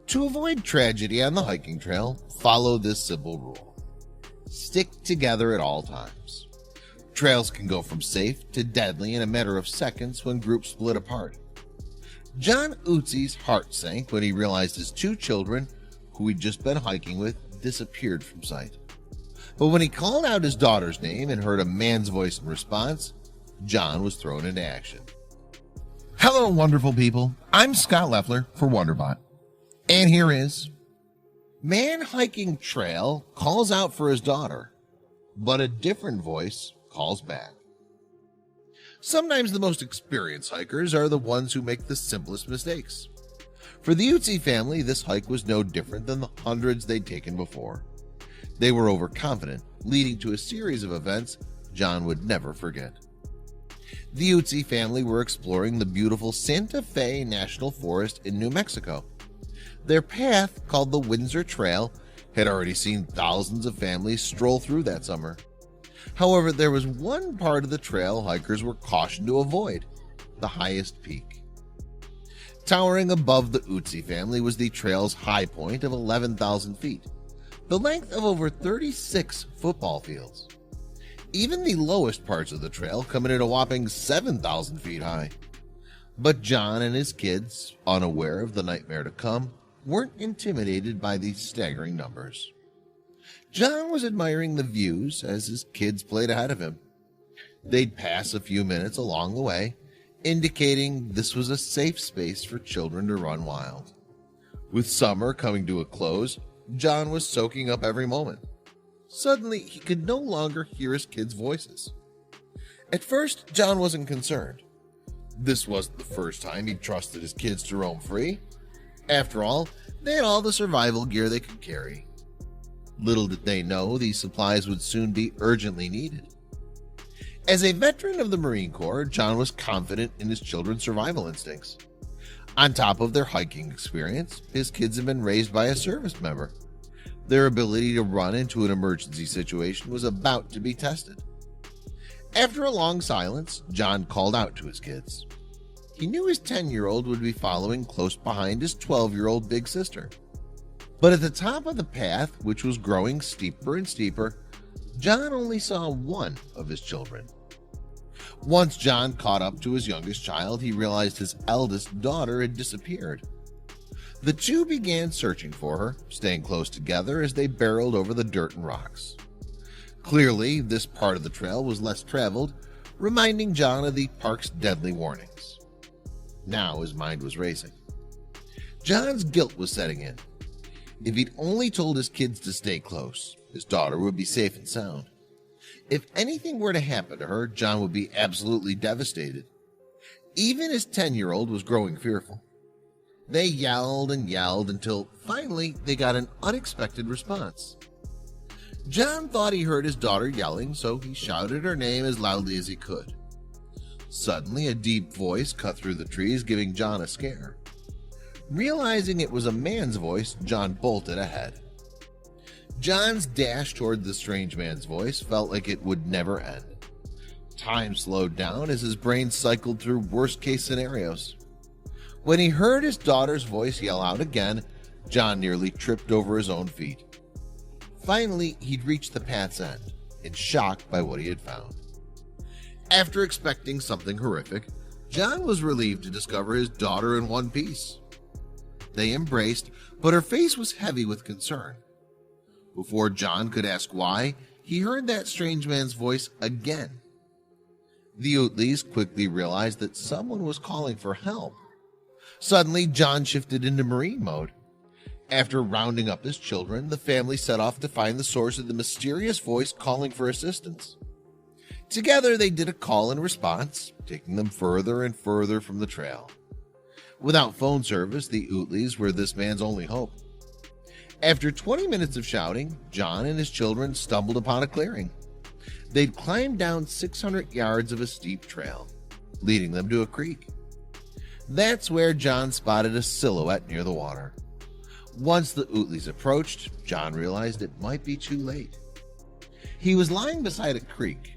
To avoid tragedy on the hiking trail, follow this simple rule. Stick together at all times. Trails can go from safe to deadly in a matter of seconds when groups split apart. John Utsey's heart sank when he realized his two children, who he'd just been hiking with, disappeared from sight. But when he called out his daughter's name and heard a man's voice in response, John was thrown into action. Hello, wonderful people. I'm Scott Leffler for Wonderbot. And here is... Man hiking trail calls out for his daughter, but a different voice calls back. Sometimes the most experienced hikers are the ones who make the simplest mistakes. For the Utsey family, this hike was no different than the hundreds they'd taken before. They were overconfident, leading to a series of events John would never forget. The Utsey family were exploring the beautiful Santa Fe National Forest in New Mexico. Their path, called the Windsor Trail, had already seen thousands of families stroll through that summer. However, there was one part of the trail hikers were cautioned to avoid: the highest peak. Towering above the Utsey family was the trail's high point of 11,000 feet, the length of over 36 football fields. Even the lowest parts of the trail come in at a whopping 7,000 feet high. But John and his kids, unaware of the nightmare to come, weren't intimidated by these staggering numbers. John was admiring the views as his kids played ahead of him. They'd pass a few minutes along the way, indicating this was a safe space for children to run wild. With summer coming to a close, John was soaking up every moment. Suddenly, he could no longer hear his kids' voices. At first, John wasn't concerned. This wasn't the first time he'd trusted his kids to roam free. After all, they had all the survival gear they could carry. Little did they know these supplies would soon be urgently needed. As a veteran of the Marine Corps, John was confident in his children's survival instincts. On top of their hiking experience, his kids had been raised by a service member. Their ability to run into an emergency situation was about to be tested. After a long silence, John called out to his kids. He knew his 10-year-old would be following close behind his 12-year-old big sister. But at the top of the path, which was growing steeper and steeper, John only saw one of his children. Once John caught up to his youngest child, he realized his eldest daughter had disappeared. The two began searching for her, staying close together as they barreled over the dirt and rocks. Clearly, this part of the trail was less traveled, reminding John of the park's deadly warnings. Now his mind was racing. John's guilt was setting in. If he'd only told his kids to stay close, his daughter would be safe and sound. If anything were to happen to her, John would be absolutely devastated. Even his 10-year-old was growing fearful. They yelled and yelled until finally they got an unexpected response. John thought he heard his daughter yelling, so he shouted her name as loudly as he could. Suddenly, a deep voice cut through the trees, giving John a scare. Realizing it was a man's voice, John bolted ahead. John's dash toward the strange man's voice felt like it would never end. Time slowed down as his brain cycled through worst-case scenarios. When he heard his daughter's voice yell out again, John nearly tripped over his own feet. Finally, he'd reached the path's end, in shock by what he had found. After expecting something horrific, John was relieved to discover his daughter in one piece. They embraced, but her face was heavy with concern. Before John could ask why, he heard that strange man's voice again. The Utleys quickly realized that someone was calling for help. Suddenly, John shifted into Marine mode. After rounding up his children, the family set off to find the source of the mysterious voice calling for assistance. Together, they did a call and response, taking them further and further from the trail. Without phone service, the Utleys were this man's only hope. After 20 minutes of shouting, John and his children stumbled upon a clearing. They'd climbed down 600 yards of a steep trail, leading them to a creek. That's where John spotted a silhouette near the water. Once the Utleys approached, John realized it might be too late. He was lying beside a creek.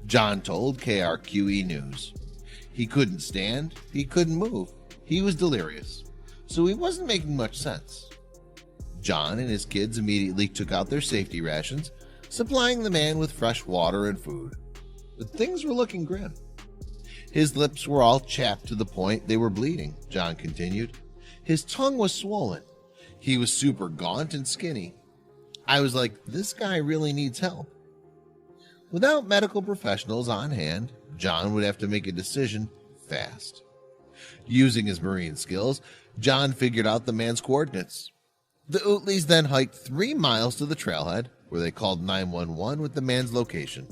John told KRQE News. He couldn't stand, he couldn't move, he was delirious. so he wasn't making much sense. John and his kids immediately took out their safety rations, supplying the man with fresh water and food. But things were looking grim. His lips were all chapped to the point they were bleeding, John continued. His tongue was swollen. He was super gaunt and skinny. I was like, this guy really needs help. Without medical professionals on hand, John would have to make a decision fast. Using his marine skills, John figured out the man's coordinates. The Utleys then hiked 3 miles to the trailhead, where they called 911 with the man's location.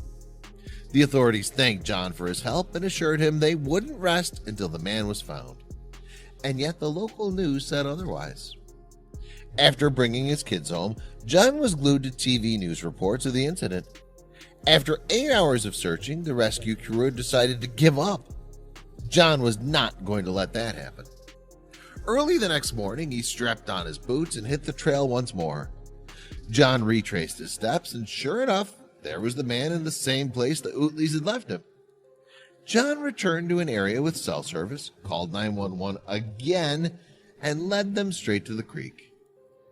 The authorities thanked John for his help and assured him they wouldn't rest until the man was found. And yet the local news said otherwise. After bringing his kids home, John was glued to TV news reports of the incident. After 8 hours of searching, the rescue crew decided to give up. John was not going to let that happen. Early the next morning, he strapped on his boots and hit the trail once more. John retraced his steps, and sure enough, there was the man in the same place the Utleys had left him. John returned to an area with cell service, called 911 again, and led them straight to the creek.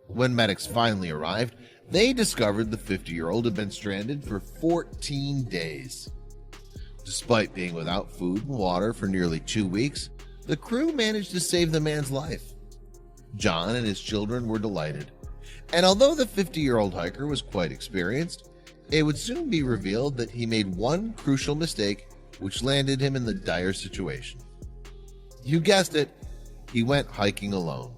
When medics finally arrived, they discovered the 50-year-old had been stranded for 14 days. Despite being without food and water for nearly 2 weeks, the crew managed to save the man's life. John and his children were delighted, and although the 50-year-old hiker was quite experienced, it would soon be revealed that he made one crucial mistake which landed him in the dire situation. You guessed it, he went hiking alone.